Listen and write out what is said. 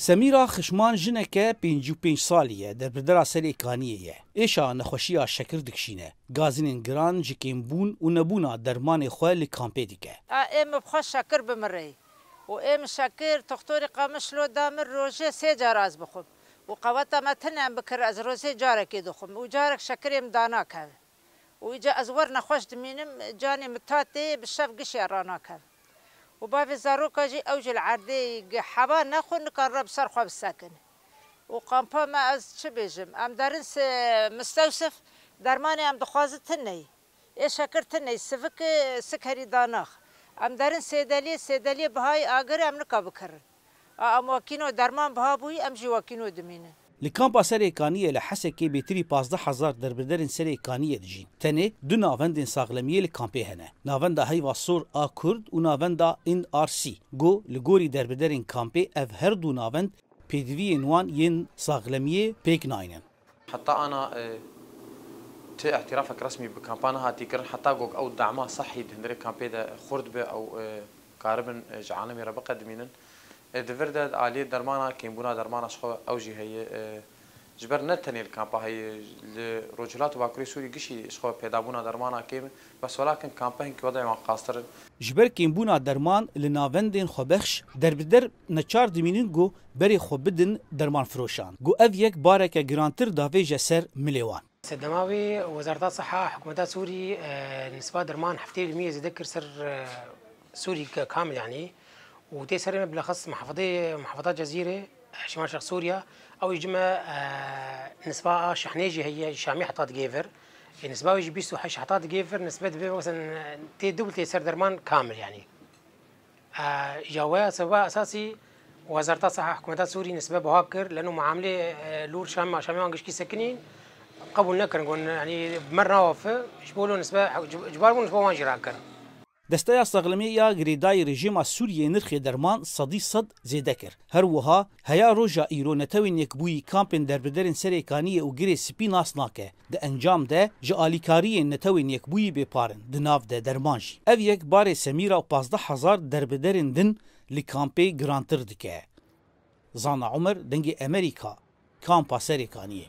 سميرا خشمان جنکه 55 سالیه در بردرا سری کانیه ایشا نخوشیا شکر دکشینه گازین گران جکیم بون و نبونا درمان خواه لکامپی دیگه ایم بخواه شکر بمره و ایم شکر تختوری قامش لو دامر روژه 3 جار از بخوب و قواتا ما تنم بکر از روزه جارکی دخوم و جارک شکریم دانا که و ایجا از ور نخوش دمینم جانی متاتی بشف گشی رانا که و بافي زاروكا جي اوج العردي حبا ناخذ نقرب صرخه بالساكن وقامبا ما از شبيجم ام دارنس مستوصف درماني ام دخوازت تني ايش شكرتني سفك سكري داناخ ام دارن سيدالي بهاي اگر ام نكابكر ام وكينو درمان بها بوي ام جي وكينو دمينه لکامپا سری کانیه لحسکی بیتری 15000 دربدرین سری کانیه دجین تنه دو ناوندین ساغلمیه لکامپی هنه ناوندا هیوا سور آ کرد و ناوندا این آر سی گو لگوری دربدرین کامپی اف هر دو ناوند پیدوی نوان ین ساغلمیه پیک ناینن حتى انا تي اعترافك رسمي بكامبانا هاتي كرن حتى جوج او دعمها صحي دهندري كامبي دا خرد به او كاربن جعانمي ربقه دمينن دفردد عالية درمانا كيمبونا درمانا شخو أوجي هي جبر نتني الكامبا هي لرجلات وباكوري سوري قشي شخو بيدابونا درمانا كيم بس ولكن كامبا هنك وضع مع قاصر جبر كيمبونا درمان لنافندين خبخش دربدر نچار دمينين جو بري خبدن درمان فروشان جو أفيك بارك جرانتر دافي جسر مليوان سدماوي وزارة الصحة حكومة سوري نسبة درمان حفتي المية يذكر سر سوري كامل يعني وتيسر بالاخص محافظات جزيره شمال شرق سوريا او يجمع نسبه شحنيجي هي شامي حطات جيفر نسبه يجي بيسو حش حطات جيفر نسبه مثلا دوبل تيسر درمان كامل يعني جوايا سبب اساسي وزاره الصحه حكومه سوريا نسبه بهاكر لانه معامله لور شام شامي وانقش كي سكنين قبل نكر نقول يعني بمره وفى يجبوا نسبه جبار نسبه وانجي راكر دستای ساغلمیه گریدای رژیم سوریه نرخ درمان صدی صد زیاده کرد. هر وها هیا روجا ایرو نتوین یکبوی کامپن دربدرین سری کانیه و گری سپی ناس ناکه. ده انجام ده جالیکاری نتوین یکبوی بپارن دناف ده درمانجی. او یک بار سمیرا و 15000 دربدرین دن لکامپی گرانتر دکه. زانا عمر دنگ امریکا کامپا سری کانیه.